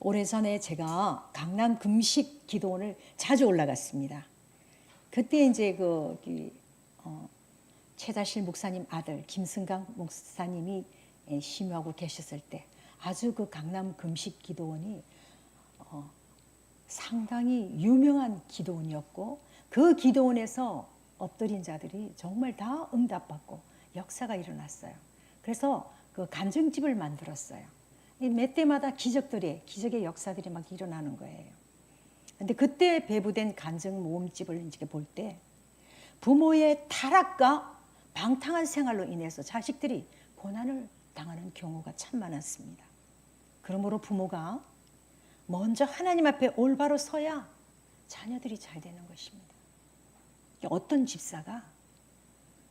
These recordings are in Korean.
오래전에 제가 강남 금식 기도원을 자주 올라갔습니다. 그때 이제 최다실 목사님 아들 김승강 목사님이 심유하고 계셨을 때 아주 그 강남 금식 기도원이 상당히 유명한 기도원이었고, 그 기도원에서 엎드린 자들이 정말 다 응답받고 역사가 일어났어요. 그래서 그 간증집을 만들었어요. 몇 때마다 기적의 역사들이 막 일어나는 거예요. 근데 그때 배부된 간증 모음집을 이제 볼 때 부모의 타락과 방탕한 생활로 인해서 자식들이 고난을 당하는 경우가 참 많았습니다. 그러므로 부모가 먼저 하나님 앞에 올바로 서야 자녀들이 잘 되는 것입니다. 어떤 집사가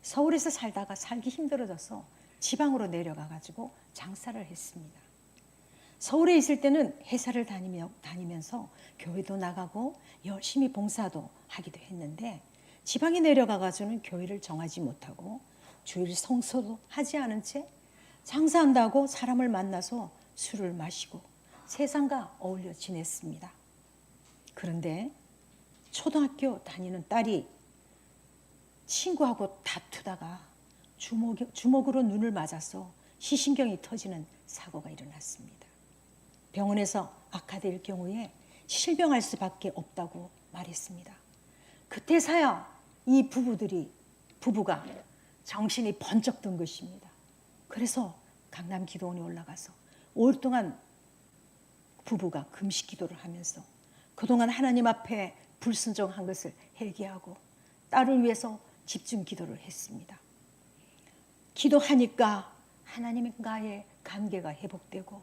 서울에서 살다가 살기 힘들어져서 지방으로 내려가 가지고 장사를 했습니다. 서울에 있을 때는 회사를 다니면서 교회도 나가고 열심히 봉사도 하기도 했는데, 지방에 내려가 가지고는 교회를 정하지 못하고 주일 성서도 하지 않은 채 장사한다고 사람을 만나서 술을 마시고 세상과 어울려 지냈습니다. 그런데 초등학교 다니는 딸이 친구하고 다투다가 주먹으로 눈을 맞아서 시신경이 터지는 사고가 일어났습니다. 병원에서 악화될 경우에 실명할 수밖에 없다고 말했습니다. 그때서야 이 부부가 정신이 번쩍 든 것입니다. 그래서 강남 기도원에 올라가서 오랫동안 부부가 금식 기도를 하면서 그동안 하나님 앞에 불순종한 것을 회개하고 딸을 위해서 집중 기도를 했습니다. 기도하니까 하나님과의 관계가 회복되고,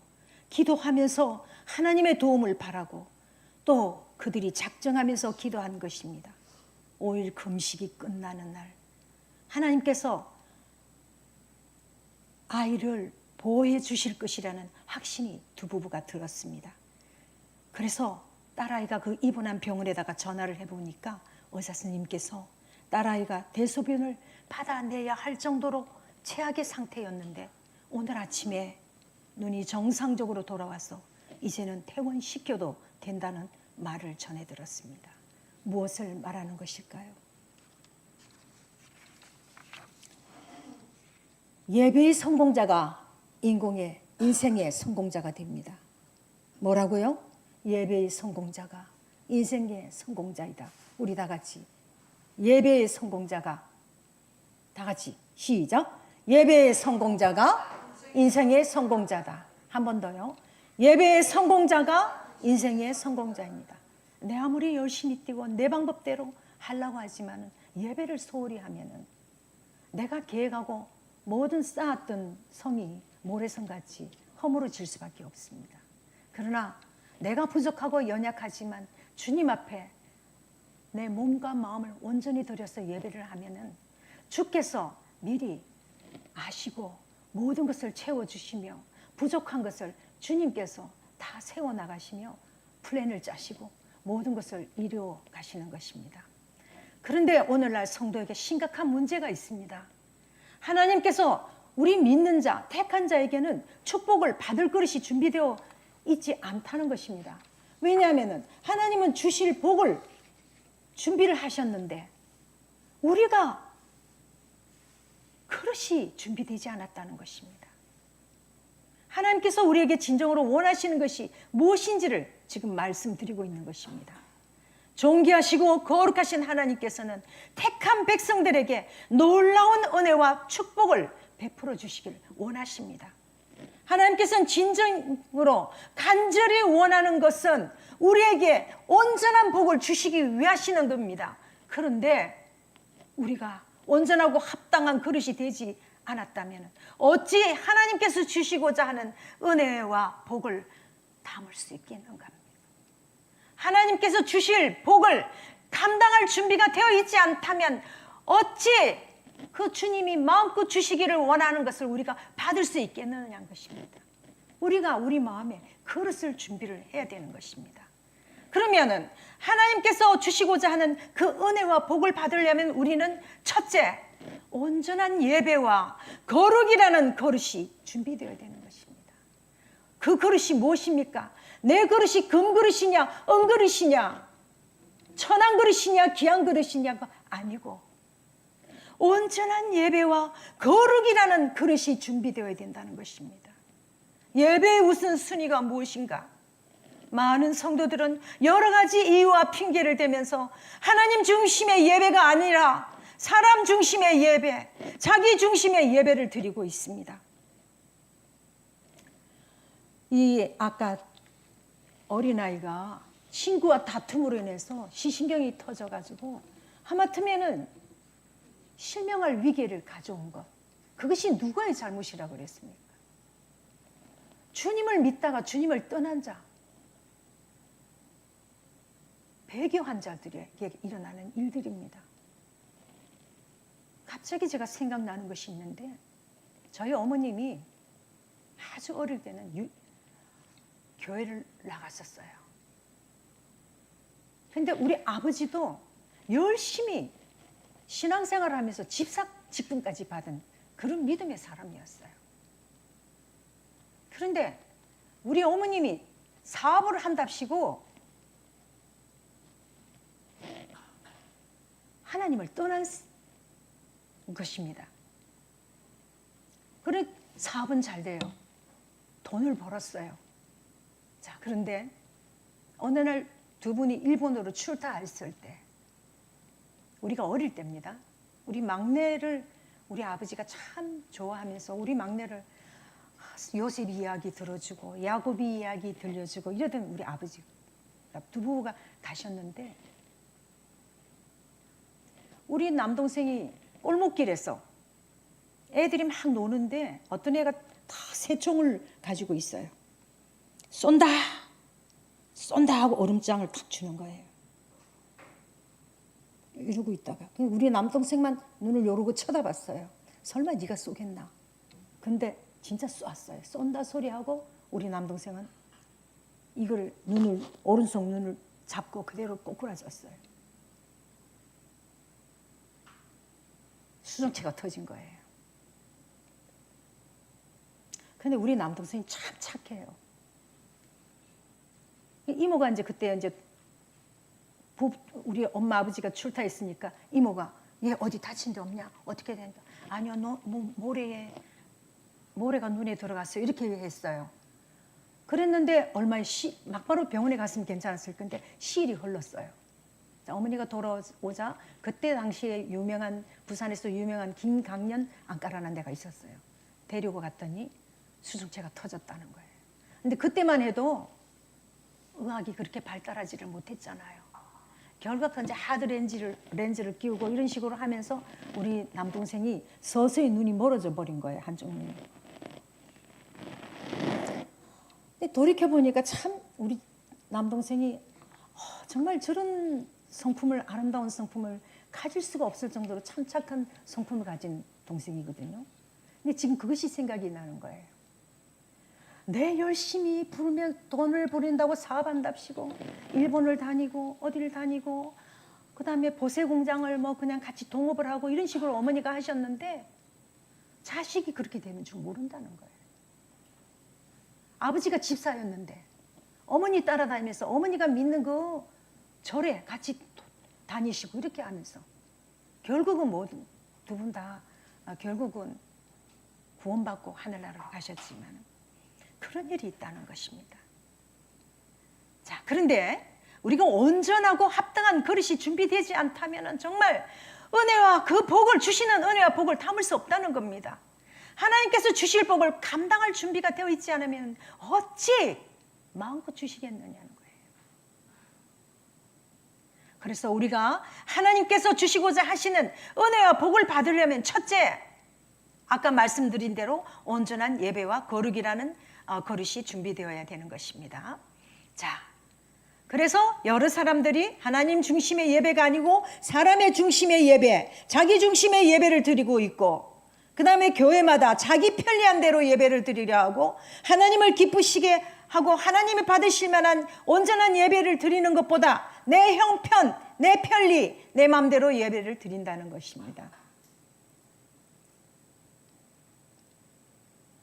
기도하면서 하나님의 도움을 바라고, 또 그들이 작정하면서 기도한 것입니다. 5일 금식이 끝나는 날 하나님께서 아이를 보호해 주실 것이라는 확신이 두 부부가 들었습니다. 그래서 딸아이가 그 입원한 병원에다가 전화를 해보니까 의사 선생님께서 딸아이가 대소변을 받아내야 할 정도로 최악의 상태였는데 오늘 아침에 눈이 정상적으로 돌아와서 이제는 퇴원시켜도 된다는 말을 전해 들었습니다. 무엇을 말하는 것일까요? 예배의 성공자가 인생의 성공자가 됩니다. 뭐라고요? 예배의 성공자가 인생의 성공자이다. 우리 다 같이 예배의 성공자가, 다 같이 시작. 예배의 성공자가 인생의 성공자다. 한 번 더요. 예배의 성공자가 인생의 성공자입니다. 내 아무리 열심히 뛰고 내 방법대로 하려고 하지만 예배를 소홀히 하면은 내가 계획하고 모든 쌓았던 성이 모래성같이 허물어질 수밖에 없습니다. 그러나 내가 부족하고 연약하지만 주님 앞에 내 몸과 마음을 온전히 들여서 예배를 하면은 주께서 미리 아시고 모든 것을 채워주시며 부족한 것을 주님께서 다 세워나가시며 플랜을 짜시고 모든 것을 이루어 가시는 것입니다. 그런데 오늘날 성도에게 심각한 문제가 있습니다. 하나님께서 우리 믿는 자, 택한 자에게는 축복을 받을 그릇이 준비되어 있지 않다는 것입니다. 왜냐하면 하나님은 주실 복을 준비를 하셨는데 우리가 그릇이 준비되지 않았다는 것입니다. 하나님께서 우리에게 진정으로 원하시는 것이 무엇인지를 지금 말씀드리고 있는 것입니다. 존귀하시고 거룩하신 하나님께서는 택한 백성들에게 놀라운 은혜와 축복을 베풀어 주시길 원하십니다. 하나님께서는 진정으로 간절히 원하는 것은 우리에게 온전한 복을 주시기 위하시는 겁니다. 그런데 우리가 온전하고 합당한 그릇이 되지 않았다면 어찌 하나님께서 주시고자 하는 은혜와 복을 담을 수 있겠는가? 하나님께서 주실 복을 감당할 준비가 되어 있지 않다면 어찌 그 주님이 마음껏 주시기를 원하는 것을 우리가 받을 수 있겠느냐는 것입니다. 우리가 우리 마음에 그릇을 준비를 해야 되는 것입니다. 그러면은 하나님께서 주시고자 하는 그 은혜와 복을 받으려면 우리는 첫째, 온전한 예배와 거룩이라는 그릇이 준비되어야 되는 것입니다. 그 그릇이 무엇입니까? 내 그릇이 금그릇이냐 은그릇이냐 천한 그릇이냐 귀한 그릇이냐가 아니고 온전한 예배와 거룩이라는 그릇이 준비되어야 된다는 것입니다. 예배의 우선순위가 무엇인가? 많은 성도들은 여러 가지 이유와 핑계를 대면서 하나님 중심의 예배가 아니라 사람 중심의 예배, 자기 중심의 예배를 드리고 있습니다. 이 아까 어린아이가 친구와 다툼으로 인해서 시신경이 터져가지고 하마터면은 실명할 위기를 가져온 것, 그것이 누구의 잘못이라고 그랬습니까? 주님을 믿다가 주님을 떠난 자, 배교 환자들에게 일어나는 일들입니다. 갑자기 제가 생각나는 것이 있는데, 저희 어머님이 아주 어릴 때는 교회를 나갔었어요. 근데 우리 아버지도 열심히 신앙생활을 하면서 집사 직분까지 받은 그런 믿음의 사람이었어요. 그런데 우리 어머님이 사업을 한답시고 하나님을 떠난 것입니다. 그래 사업은 잘 돼요. 돈을 벌었어요. 자, 그런데 어느 날 두 분이 일본으로 출타했을 때, 우리가 어릴 때입니다. 우리 막내를 우리 아버지가 참 좋아하면서 우리 막내를 요셉 이야기 들어주고 야곱이 이야기 들려주고 이러던 우리 아버지 두 부부가 가셨는데, 우리 남동생이 골목길에서 애들이 막 노는데 어떤 애가 다 새총을 가지고 있어요. 쏜다 쏜다 하고 얼음장을 탁 주는 거예요. 이러고 있다가 우리 남동생만 눈을 요러고 쳐다봤어요. 설마 네가 쏘겠나. 근데 진짜 쏘았어요. 쏜다 소리하고 우리 남동생은 이걸 오른쪽 눈을 잡고 그대로 꼬꾸라졌어요. 수정체가 터진 거예요. 근데 우리 남동생이 참 착해요. 이모가 이제 그때 우리 엄마 아버지가 출타했으니까 이모가 얘 어디 다친 데 없냐? 어떻게 된다? 아니요, 모래가 눈에 들어갔어요. 이렇게 했어요. 그랬는데 얼마에 막바로 병원에 갔으면 괜찮았을 건데 시일이 흘렀어요. 자, 어머니가 돌아오자 그때 당시에 부산에서 유명한 김강년 안과라는 데가 있었어요. 데리고 갔더니 수정체가 터졌다는 거예요. 근데 그때만 해도 의학이 그렇게 발달하지를 못했잖아요. 결과가 이제 하드 렌즈를 끼우고 이런 식으로 하면서 우리 남동생이 서서히 눈이 멀어져 버린 거예요. 한쪽 눈이. 근데 돌이켜 보니까 참 우리 남동생이 정말 저런 아름다운 성품을 가질 수가 없을 정도로 참 착한 성품을 가진 동생이거든요. 근데 지금 그것이 생각이 나는 거예요. 내 열심히 부르면 돈을 버린다고 사업한답시고 일본을 다니고 어디를 다니고 그다음에 보세 공장을 그냥 같이 동업을 하고 이런 식으로 어머니가 하셨는데 자식이 그렇게 되는 줄 모른다는 거예요. 아버지가 집사였는데 어머니 따라다니면서 어머니가 믿는 그 절에 같이 다니시고 이렇게 하면서 결국은 두 분 다 결국은 구원받고 하늘나라로 가셨지만 그런 일이 있다는 것입니다. 자, 그런데 우리가 온전하고 합당한 그릇이 준비되지 않다면 정말 은혜와 그 복을 주시는 은혜와 복을 담을 수 없다는 겁니다. 하나님께서 주실 복을 감당할 준비가 되어 있지 않으면 어찌 마음껏 주시겠느냐는 거예요. 그래서 우리가 하나님께서 주시고자 하시는 은혜와 복을 받으려면 첫째, 아까 말씀드린 대로 온전한 예배와 거룩이라는 그릇이 준비되어야 되는 것입니다. 자, 그래서 여러 사람들이 하나님 중심의 예배가 아니고 사람의 중심의 예배, 자기 중심의 예배를 드리고 있고, 그 다음에 교회마다 자기 편리한 대로 예배를 드리려 하고 하나님을 기쁘시게 하고 하나님이 받으실 만한 온전한 예배를 드리는 것보다 내 형편, 내 편리, 내 마음대로 예배를 드린다는 것입니다.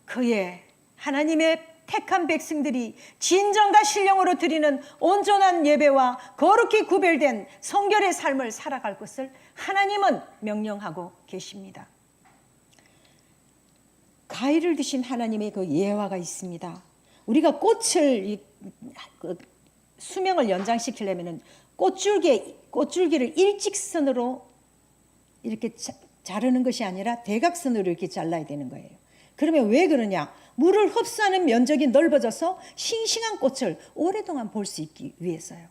그의 하나님의 택한 백성들이 진정과 신령으로 드리는 온전한 예배와 거룩히 구별된 성결의 삶을 살아갈 것을 하나님은 명령하고 계십니다. 가위를 드신 하나님의 그 예화가 있습니다. 우리가 꽃을 수명을 연장시키려면 꽃줄기를 일직선으로 이렇게 자르는 것이 아니라 대각선으로 이렇게 잘라야 되는 거예요. 그러면 왜 그러냐? 물을 흡수하는 면적이 넓어져서 싱싱한 꽃을 오랫동안 볼 수 있기 위해서요.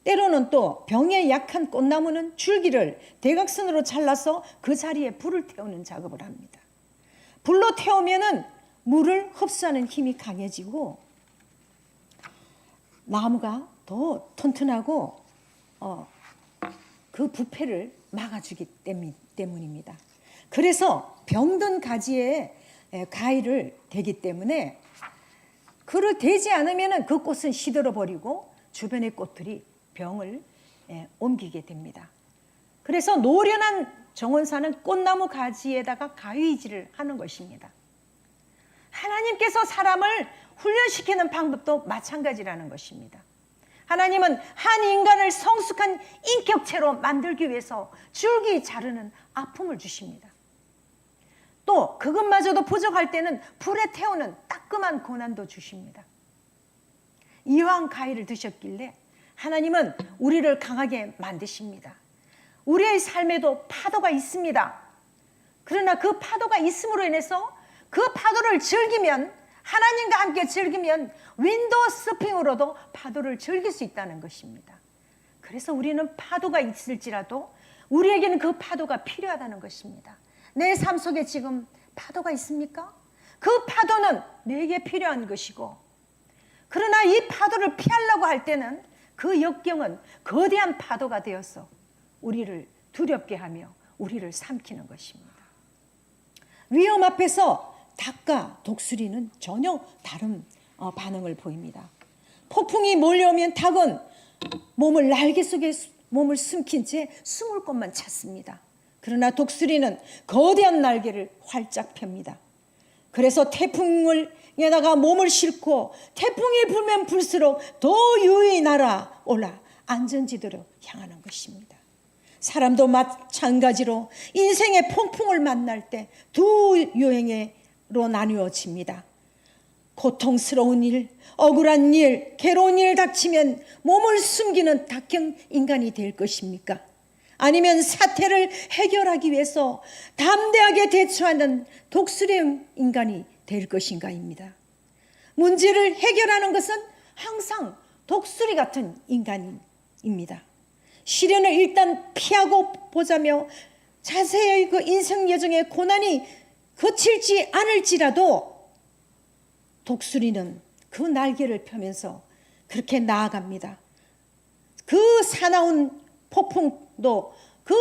때로는 또 병에 약한 꽃나무는 줄기를 대각선으로 잘라서 그 자리에 불을 태우는 작업을 합니다. 불로 태우면은 물을 흡수하는 힘이 강해지고 나무가 더 튼튼하고 그 부패를 막아주기 때문입니다. 그래서 병든 가지에 가위를 대기 때문에 그를 대지 않으면 그 꽃은 시들어 버리고 주변의 꽃들이 병을 옮기게 됩니다. 그래서 노련한 정원사는 꽃나무 가지에다가 가위질을 하는 것입니다. 하나님께서 사람을 훈련시키는 방법도 마찬가지라는 것입니다. 하나님은 한 인간을 성숙한 인격체로 만들기 위해서 줄기 자르는 아픔을 주십니다. 또 그것마저도 부족할 때는 불에 태우는 따끔한 고난도 주십니다. 이왕 가위를 드셨길래 하나님은 우리를 강하게 만드십니다. 우리의 삶에도 파도가 있습니다. 그러나 그 파도가 있음으로 인해서 그 파도를 즐기면, 하나님과 함께 즐기면 윈도우 서핑으로도 파도를 즐길 수 있다는 것입니다. 그래서 우리는 파도가 있을지라도 우리에게는 그 파도가 필요하다는 것입니다. 내 삶 속에 지금 파도가 있습니까? 그 파도는 내게 필요한 것이고, 그러나 이 파도를 피하려고 할 때는 그 역경은 거대한 파도가 되어서 우리를 두렵게 하며 우리를 삼키는 것입니다. 위험 앞에서 닭과 독수리는 전혀 다른 반응을 보입니다. 폭풍이 몰려오면 닭은 날개 속에 몸을 숨긴 채 숨을 곳만 찾습니다. 그러나 독수리는 거대한 날개를 활짝 펴니다. 그래서 태풍에다가 몸을 싣고 태풍이 불면 불수록 더 유유히 날아올라 안전지대로 향하는 것입니다. 사람도 마찬가지로 인생의 폭풍을 만날 때 두 유행으로 나누어집니다. 고통스러운 일, 억울한 일, 괴로운 일 닥치면 몸을 숨기는 닭형 인간이 될 것입니까? 아니면 사태를 해결하기 위해서 담대하게 대처하는 독수리 인간이 될 것인가입니다. 문제를 해결하는 것은 항상 독수리 같은 인간입니다. 시련을 일단 피하고 보자며 자세히 그 인생 여정의 고난이 거칠지 않을지라도 독수리는 그 날개를 펴면서 그렇게 나아갑니다. 그 사나운 폭풍도, 그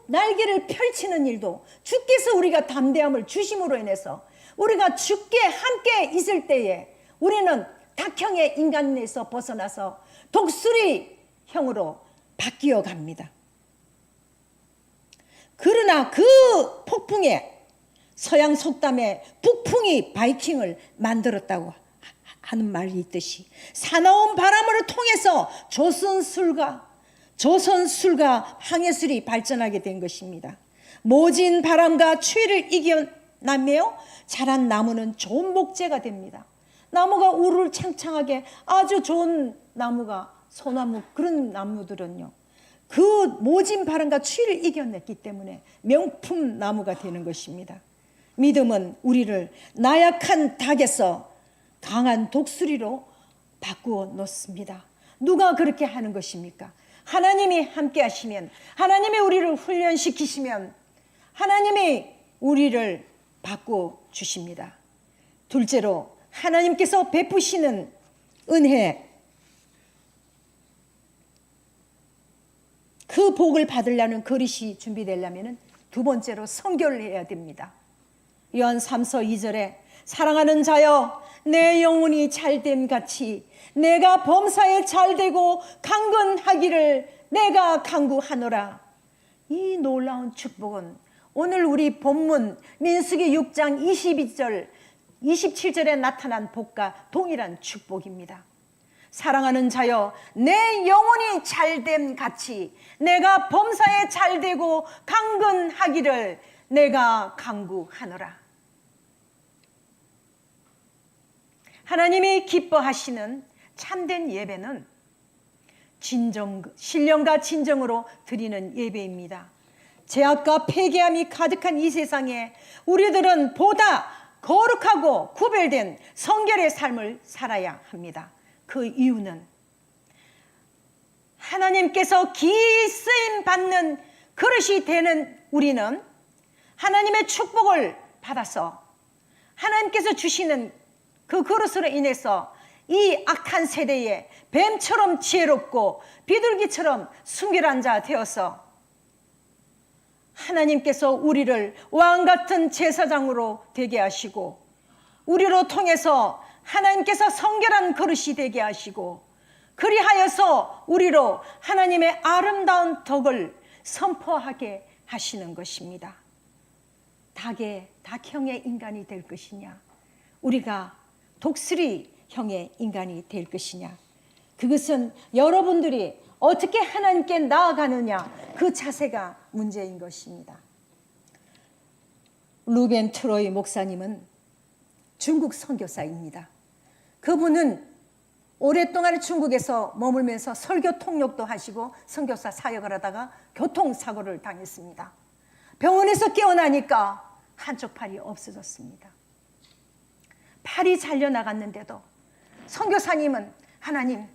날개를 펼치는 일도 주께서 우리가 담대함을 주심으로 인해서 우리가 주께 함께 있을 때에 우리는 닭형의 인간에서 벗어나서 독수리형으로 바뀌어 갑니다. 그러나 그 폭풍에 서양 속담에 북풍이 바이킹을 만들었다고 하는 말이 있듯이 사나운 바람을 통해서 조선술과 항해술이 발전하게 된 것입니다. 모진 바람과 추위를 이겨내며 자란 나무는 좋은 목재가 됩니다. 나무가 우르창창하게 아주 좋은 나무가 소나무, 그런 나무들은요, 그 모진 바람과 추위를 이겨냈기 때문에 명품 나무가 되는 것입니다. 믿음은 우리를 나약한 닭에서 강한 독수리로 바꾸어 놓습니다. 누가 그렇게 하는 것입니까? 하나님이 함께 하시면, 하나님이 우리를 훈련시키시면 하나님이 우리를 바꾸어 주십니다. 둘째로 하나님께서 베푸시는 은혜, 그 복을 받으려는 그릇이 준비되려면 두 번째로 성결을 해야 됩니다. 요한 3서 2절에 사랑하는 자여 내 영혼이 잘됨 같이 내가 범사에 잘되고 강건하기를 내가 간구하노라. 이 놀라운 축복은 오늘 우리 본문 민수기 6장 22절 27절에 나타난 복과 동일한 축복입니다. 사랑하는 자여, 내 영혼이 잘됨 같이 내가 범사에 잘되고 강건하기를 내가 간구하노라. 하나님이 기뻐하시는 참된 예배는 신령과 진정으로 드리는 예배입니다. 죄악과 패괴함이 가득한 이 세상에 우리들은 보다 거룩하고 구별된 성결의 삶을 살아야 합니다. 그 이유는 하나님께서 기이 쓰임 받는 그릇이 되는 우리는 하나님의 축복을 받아서 하나님께서 주시는 그 그릇으로 인해서 이 악한 세대에 뱀처럼 지혜롭고 비둘기처럼 순결한 자 되어서 하나님께서 우리를 왕같은 제사장으로 되게 하시고 우리로 통해서 하나님께서 성결한 그릇이 되게 하시고 그리하여서 우리로 하나님의 아름다운 덕을 선포하게 하시는 것입니다. 닭형의 인간이 될 것이냐, 우리가 독수리형의 인간이 될 것이냐, 그것은 여러분들이 어떻게 하나님께 나아가느냐, 그 자세가 문제인 것입니다. 루벤 트로이 목사님은 중국 선교사입니다. 그분은 오랫동안 중국에서 머물면서 설교 통역도 하시고 선교사 사역을 하다가 교통사고를 당했습니다. 병원에서 깨어나니까 한쪽 팔이 없어졌습니다. 팔이 잘려나갔는데도 선교사님은 하나님,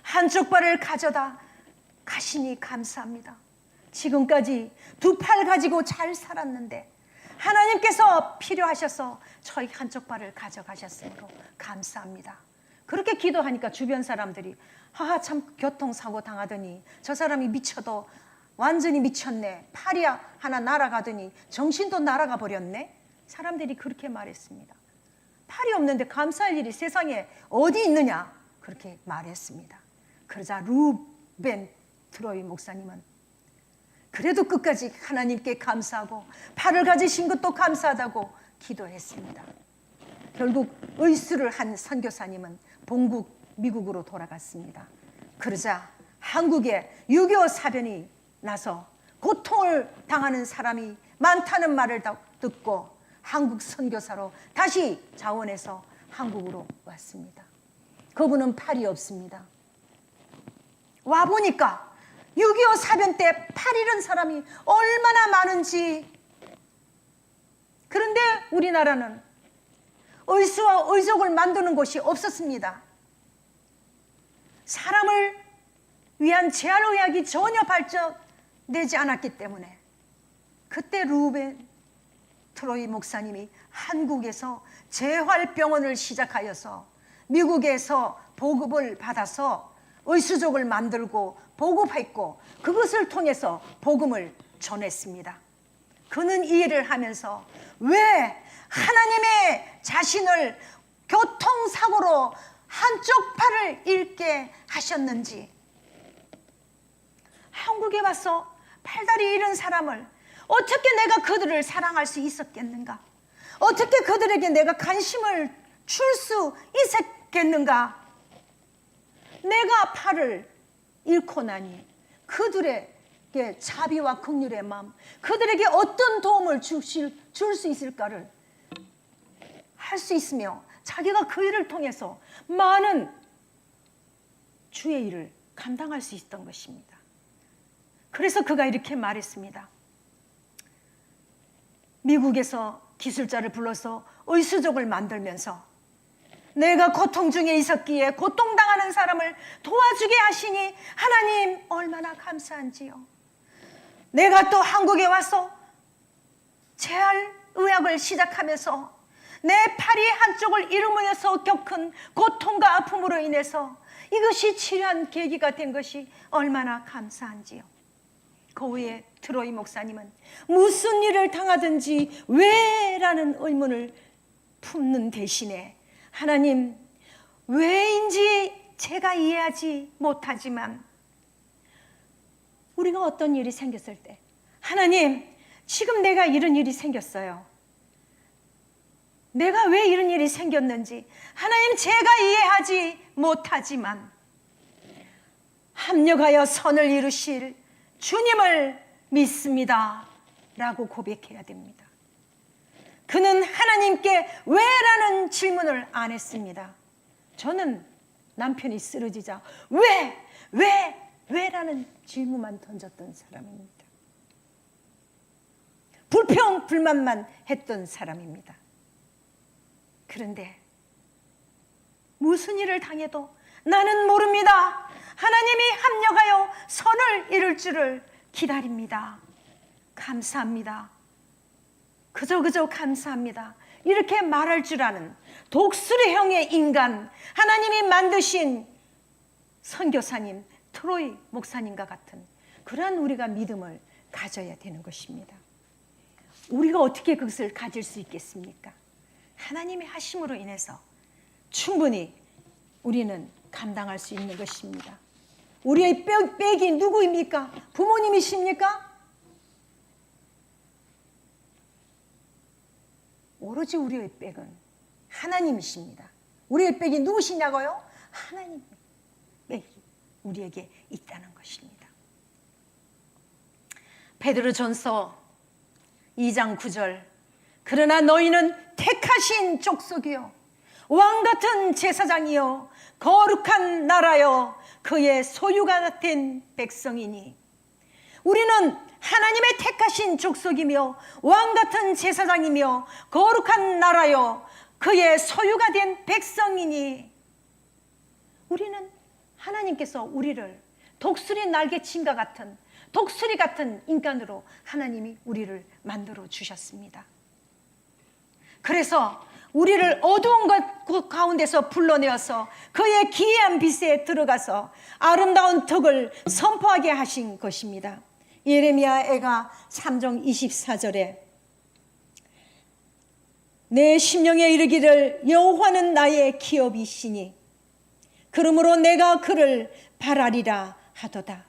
한쪽 발을 가져다 가시니 감사합니다. 지금까지 두 팔 가지고 잘 살았는데 하나님께서 필요하셔서 저희 한쪽 발을 가져가셨으므로 감사합니다. 그렇게 기도하니까 주변 사람들이 참 교통사고 당하더니 저 사람이 미쳐도 완전히 미쳤네, 팔이 하나 날아가더니 정신도 날아가 버렸네, 사람들이 그렇게 말했습니다. 팔이 없는데 감사할 일이 세상에 어디 있느냐, 그렇게 말했습니다. 그러자 루벤 트로이 목사님은 그래도 끝까지 하나님께 감사하고 팔을 가지신 것도 감사하다고 기도했습니다. 결국 의수를 한 선교사님은 본국 미국으로 돌아갔습니다. 그러자 한국에 6.25 사변이 나서 고통을 당하는 사람이 많다는 말을 듣고 한국 선교사로 다시 자원해서 한국으로 왔습니다. 그분은 팔이 없습니다. 와보니까 6.25 사변 때 팔 잃은 사람이 얼마나 많은지. 그런데 우리나라는 의수와 의족을 만드는 곳이 없었습니다. 사람을 위한 재활의학이 전혀 발전되지 않았기 때문에 그때 루벤 트로이 목사님이 한국에서 재활병원을 시작하여서 미국에서 보급을 받아서 의수족을 만들고 보급했고 그것을 통해서 복음을 전했습니다. 그는 이 일을 하면서 왜 하나님의 자신을 교통사고로 한쪽 팔을 잃게 하셨는지, 한국에 와서 팔다리 잃은 사람을 어떻게 내가 그들을 사랑할 수 있었겠는가, 어떻게 그들에게 내가 관심을 줄 수 있었겠는가. 내가 팔을 잃고 나니 그들에게 자비와 긍휼의 마음, 그들에게 어떤 도움을 줄 수 있을까를 할 수 있으며 자기가 그 일을 통해서 많은 주의 일을 감당할 수 있었던 것입니다. 그래서 그가 이렇게 말했습니다. 미국에서 기술자를 불러서 의수족을 만들면서 내가 고통 중에 있었기에 고통당하는 사람을 도와주게 하시니 하나님 얼마나 감사한지요. 내가 또 한국에 와서 재활의학을 시작하면서 내 팔이 한쪽을 잃으면서 겪은 고통과 아픔으로 인해서 이것이 치료한 계기가 된 것이 얼마나 감사한지요. 그 후에 트로이 목사님은 무슨 일을 당하든지 왜? 라는 의문을 품는 대신에 하나님, 왜인지 제가 이해하지 못하지만 우리가 어떤 일이 생겼을 때, 하나님, 지금 내가 이런 일이 생겼어요. 내가 왜 이런 일이 생겼는지 하나님 제가 이해하지 못하지만 합력하여 선을 이루실 주님을 믿습니다 라고 고백해야 됩니다. 그는 하나님께 왜라는 질문을 안 했습니다. 저는 남편이 쓰러지자 왜라는 질문만 던졌던 사람입니다. 불평 불만만 했던 사람입니다. 그런데 무슨 일을 당해도 나는 모릅니다. 하나님이 합력하여 선을 이룰 줄을 기다립니다. 감사합니다. 그저 감사합니다. 이렇게 말할 줄 아는 독수리형의 인간, 하나님이 만드신 선교사님, 트로이 목사님과 같은 그러한 우리가 믿음을 가져야 되는 것입니다. 우리가 어떻게 그것을 가질 수 있겠습니까? 하나님의 하심으로 인해서 충분히 우리는 감당할 수 있는 것입니다. 우리의 백이 누구입니까? 부모님이십니까? 오로지 우리의 백은 하나님이십니다. 우리의 백이 누구시냐고요? 하나님의 백이 우리에게 있다는 것입니다. 베드로전서 2장 9절, 그러나 너희는 택하신 족속이요 왕같은 제사장이요 거룩한 나라요 그의 소유가 된 백성이니, 우리는 하나님의 택하신 족속이며 왕같은 제사장이며 거룩한 나라요 그의 소유가 된 백성이니, 우리는 하나님께서 우리를 독수리 날개침과 같은 독수리 같은 인간으로 하나님이 우리를 만들어 주셨습니다. 그래서 우리를 어두운 것 가운데서 불러내어서 그의 기이한 빛에 들어가서 아름다운 덕을 선포하게 하신 것입니다. 예레미야 애가 3장 24절에 내 심령에 이르기를 여호와는 나의 기업이시니 그러므로 내가 그를 바라리라 하도다.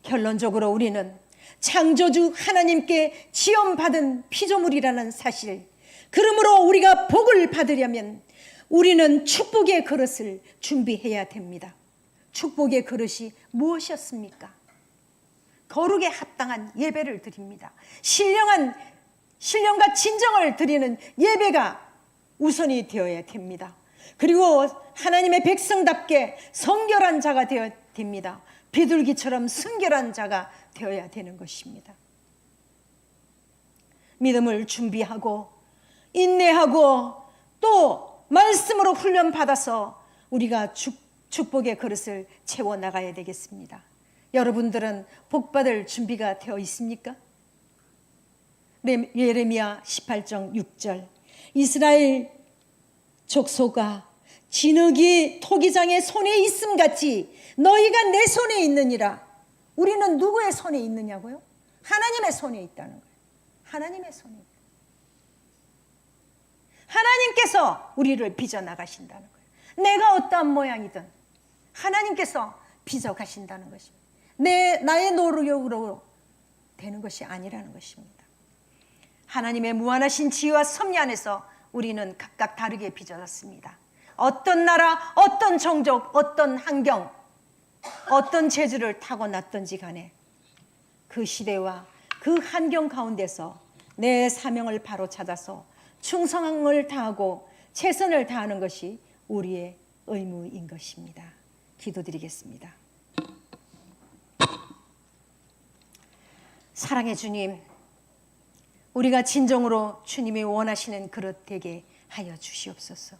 결론적으로 우리는 창조주 하나님께 지원받은 피조물이라는 사실, 그러므로 우리가 복을 받으려면 우리는 축복의 그릇을 준비해야 됩니다. 축복의 그릇이 무엇이었습니까? 거룩에 합당한 예배를 드립니다. 신령과 진정을 드리는 예배가 우선이 되어야 됩니다. 그리고 하나님의 백성답게 성결한 자가 되어야 됩니다. 비둘기처럼 순결한 자가 되어야 되는 것입니다. 믿음을 준비하고 인내하고 또 말씀으로 훈련받아서 우리가 축복의 그릇을 채워나가야 되겠습니다. 여러분들은 복받을 준비가 되어 있습니까? 예레미야 18장 6절, 이스라엘 족속아 진흙이 토기장의 손에 있음같이 너희가 내 손에 있느니라. 우리는 누구의 손에 있느냐고요? 하나님의 손에 있다는 거예요. 하나님의 손에 있다. 하나님께서 우리를 빚어나가신다는 거예요. 내가 어떠한 모양이든 하나님께서 빚어가신다는 것입니다. 나의 노력으로 되는 것이 아니라는 것입니다. 하나님의 무한하신 지혜와 섭리 안에서 우리는 각각 다르게 빚어졌습니다. 어떤 나라, 어떤 종족, 어떤 환경, 어떤 재주를 타고났던지 간에 그 시대와 그 환경 가운데서 내 사명을 바로 찾아서 충성을 다하고 최선을 다하는 것이 우리의 의무인 것입니다. 기도드리겠습니다. 사랑의 주님, 우리가 진정으로 주님이 원하시는 그릇 되게 하여 주시옵소서.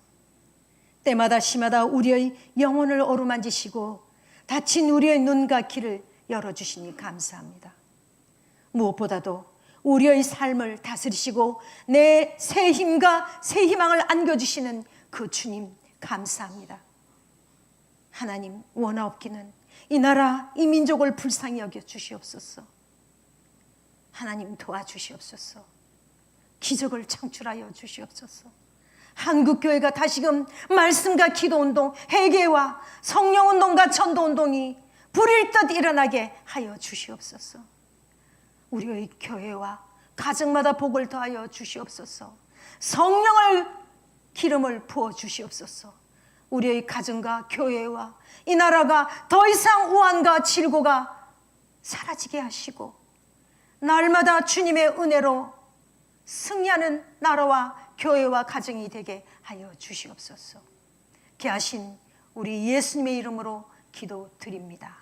때마다 시마다 우리의 영혼을 어루만지시고 다친 우리의 눈과 귀를 열어주시니 감사합니다. 무엇보다도 우리의 삶을 다스리시고 내 새 힘과 새 희망을 안겨주시는 그 주님 감사합니다. 하나님, 원하옵기는 이 나라 이 민족을 불쌍히 여겨 주시옵소서. 하나님 도와주시옵소서. 기적을 창출하여 주시옵소서. 한국교회가 다시금 말씀과 기도운동, 회개와 성령운동과 전도운동이 불일 듯 일어나게 하여 주시옵소서. 우리의 교회와 가정마다 복을 더하여 주시옵소서. 성령을 기름을 부어 주시옵소서. 우리의 가정과 교회와 이 나라가 더 이상 우환과 질고가 사라지게 하시고 날마다 주님의 은혜로 승리하는 나라와 교회와 가정이 되게 하여 주시옵소서. 귀하신 우리 예수님의 이름으로 기도드립니다.